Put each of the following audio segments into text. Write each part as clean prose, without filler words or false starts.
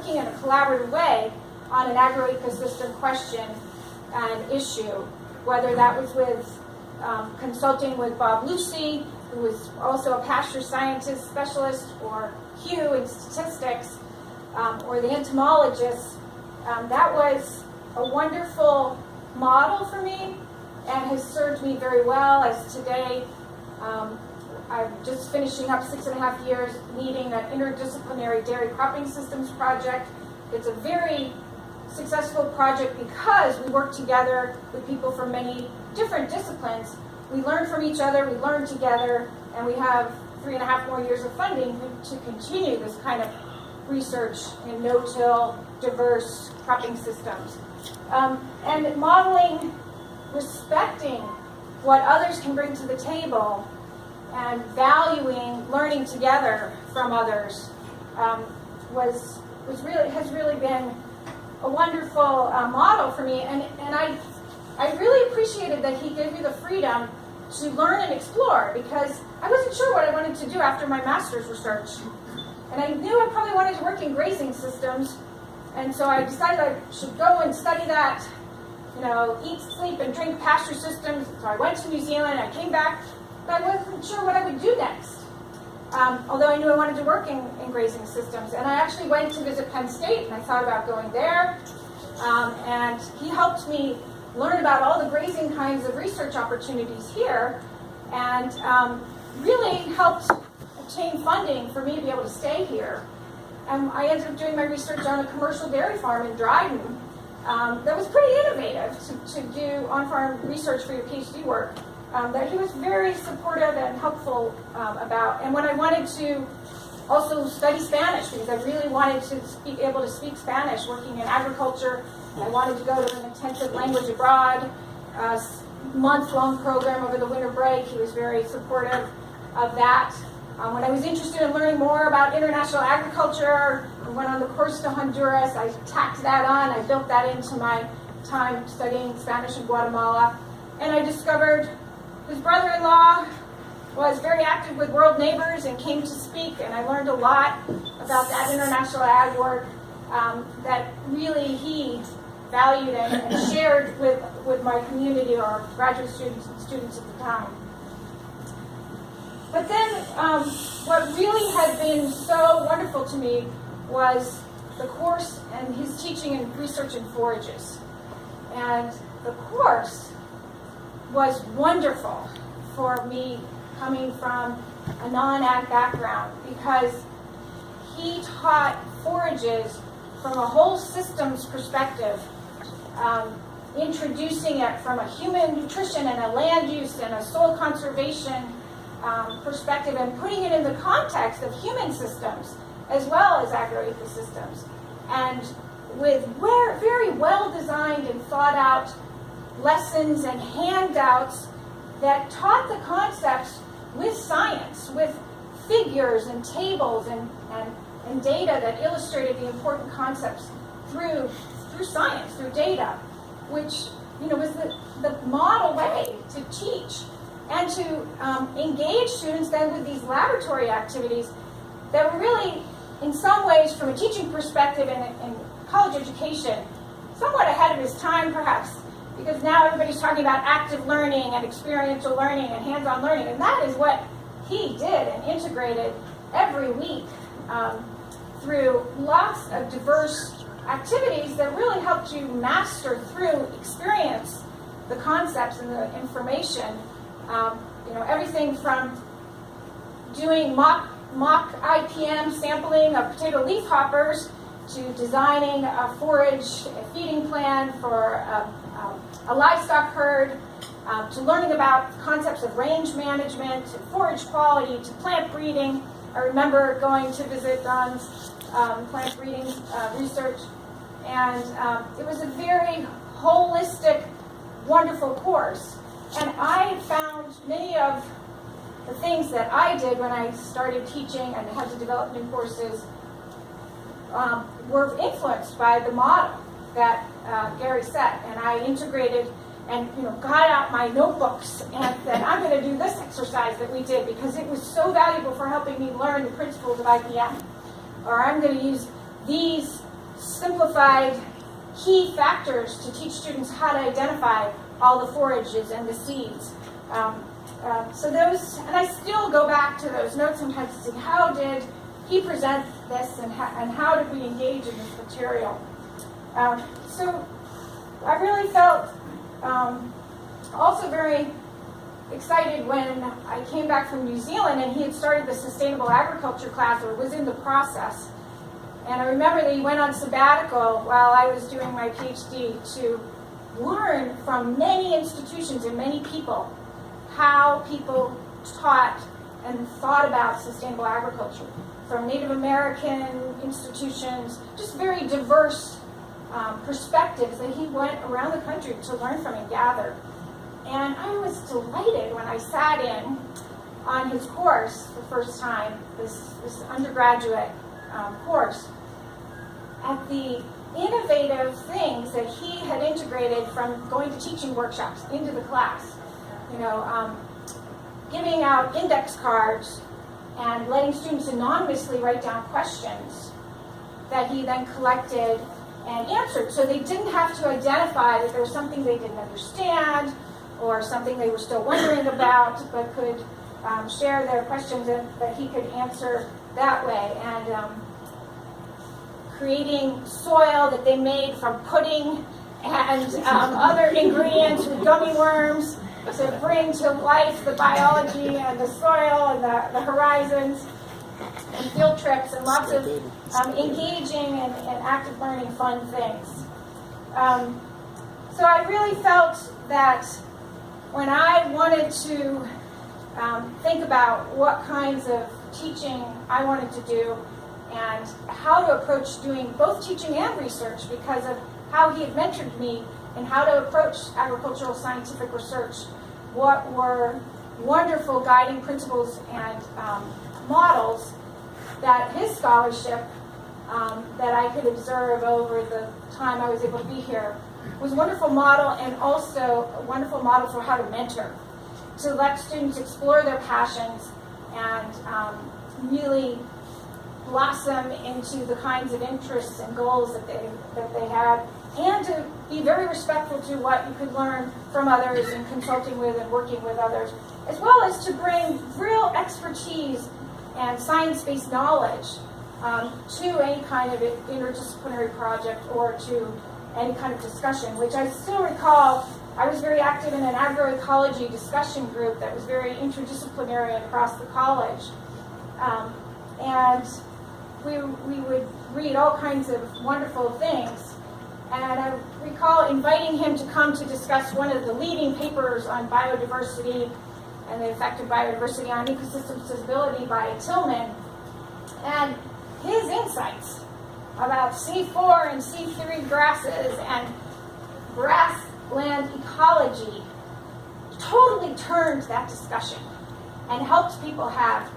working in a collaborative way on an agroecosystem question and issue, whether that was with consulting with Bob Lucy, who was also a pasture scientist specialist, or Hugh in statistics, or the entomologists. That was a wonderful model for me and has served me very well, as today I'm just finishing up 6.5 years leading an interdisciplinary dairy cropping systems project. It's a very successful project because we work together with people from many different disciplines. We learn from each other, we learn together, and we have 3.5 more years of funding to continue this kind of research in no-till, diverse cropping systems. And modeling, respecting what others can bring to the table, and valuing learning together from others has really been a wonderful model for me. And I really appreciated that he gave me the freedom to learn and explore, because I wasn't sure what I wanted to do after my master's research. And I knew I probably wanted to work in grazing systems, and so I decided I should go and study that, eat, sleep, and drink pasture systems. So I went to New Zealand, I came back, but I wasn't sure what I would do next. Although I knew I wanted to work in grazing systems. And I actually went to visit Penn State, and I thought about going there. And he helped me learn about all the grazing kinds of research opportunities here, and really helped obtain funding for me to be able to stay here. And I ended up doing my research on a commercial dairy farm in Dryden that was pretty innovative to do on-farm research for your PhD work. That he was very supportive and helpful about. And when I wanted to also study Spanish, because I really wanted to be able to speak Spanish working in agriculture, I wanted to go to an intensive language abroad, month-long program over the winter break. He was very supportive of that. When I was interested in learning more about international agriculture, I went on the course to Honduras. I tacked that on. I built that into my time studying Spanish in Guatemala. And I discovered his brother-in-law was very active with World Neighbors and came to speak, and I learned a lot about that international ag work that really he valued and shared with my community, or graduate students and students at the time. But then what really had been so wonderful to me was the course and his teaching and research in forages. And the course was wonderful for me coming from a non-ag background, because he taught forages from a whole systems perspective, introducing it from a human nutrition and a land use and a soil conservation perspective, and putting it in the context of human systems as well as agroecosystems, and with very well designed and thought out lessons and handouts that taught the concepts with science, with figures and tables and data that illustrated the important concepts through science, through data, which was the model way to teach and to engage students then with these laboratory activities that were really, in some ways, from a teaching perspective in college education, somewhat ahead of his time, perhaps, because now everybody's talking about active learning and experiential learning and hands-on learning, and that is what he did and integrated every week through lots of diverse activities that really helped you master through experience the concepts and the information. Everything from doing mock IPM sampling of potato leafhoppers to designing a forage feeding plan for a livestock herd, to learning about concepts of range management, to forage quality, to plant breeding. I remember going to visit Don's plant breeding research, and it was a very holistic, wonderful course. And I found many of the things that I did when I started teaching and had to develop new courses were influenced by the model that Gary set, and I integrated and got out my notebooks and said, I'm going to do this exercise that we did because it was so valuable for helping me learn the principles of IPM, or I'm going to use these simplified key factors to teach students how to identify all the forages and the seeds. So those, and I still go back to those notes sometimes to see how did he present this and how did we engage in this material. So I really felt also very excited when I came back from New Zealand and he had started the sustainable agriculture class, or was in the process. And I remember that he went on sabbatical while I was doing my PhD to learn from many institutions and many people how people taught and thought about sustainable agriculture. From Native American institutions, just very diverse perspectives that he went around the country to learn from and gather. And I was delighted when I sat in on his course the first time, this undergraduate course, at the innovative things that he had integrated from going to teaching workshops into the class. You know, giving out index cards and letting students anonymously write down questions that he then collected and answered. So they didn't have to identify that there was something they didn't understand or something they were still wondering about, but could share their questions and that he could answer that way. And creating soil that they made from pudding and other ingredients with gummy worms to bring to life the biology and the soil and the horizons, and field trips and lots of engaging and active learning fun things. So I really felt that when I wanted to think about what kinds of teaching I wanted to do and how to approach doing both teaching and research, because of how he had mentored me in how to approach agricultural scientific research, what were wonderful guiding principles and models that his scholarship that I could observe over the time I was able to be here was a wonderful model, and also a wonderful model for how to mentor, to let students explore their passions and really blossom into the kinds of interests and goals that they had, and to be very respectful to what you could learn from others and consulting with and working with others, as well as to bring real expertise and science-based knowledge to any kind of interdisciplinary project or to any kind of discussion, which I still recall. I was very active in an agroecology discussion group that was very interdisciplinary across the college. And we would read all kinds of wonderful things. And I recall inviting him to come to discuss one of the leading papers on biodiversity and the effect of biodiversity on ecosystem stability by Tillman. And his insights about C4 and C3 grasses and grassland ecology totally turned that discussion and helped people have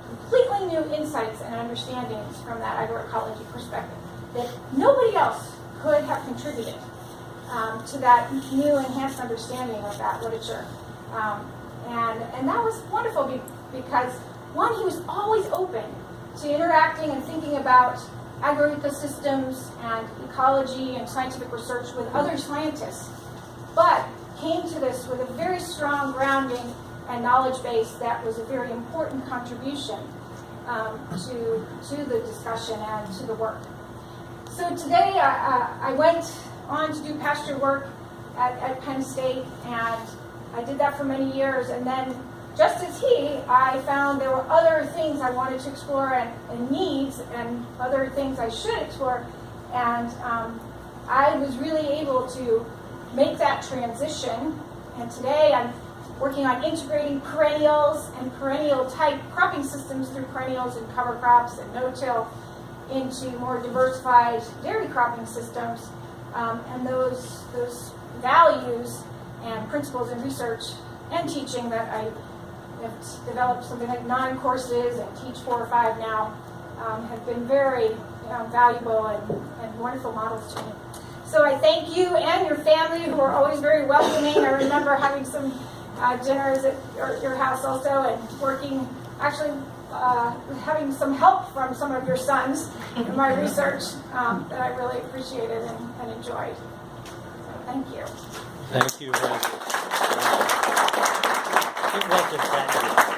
completely new insights and understandings from that agroecology perspective that nobody else could have contributed to that new enhanced understanding of that literature. And that was wonderful because, one, he was always open to interacting and thinking about agroecosystems and ecology and scientific research with other scientists, but came to this with a very strong grounding and knowledge base that was a very important contribution to the discussion and to the work. So today I went on to do pasture work at Penn State, and I did that for many years, and then just as I found there were other things I wanted to explore and needs and other things I should explore, and I was really able to make that transition, and today I'm working on integrating perennials and perennial type cropping systems through perennials and cover crops and no-till into more diversified dairy cropping systems, and those values and principles in research and teaching that I have developed something like 9 courses and teach 4 or 5 now have been very valuable and wonderful models to me. So I thank you and your family, who are always very welcoming. I remember having some dinners at your house also, and working. Actually, having some help from some of your sons in my research that I really appreciated and enjoyed. Thank you. Thank you, Randy. It was a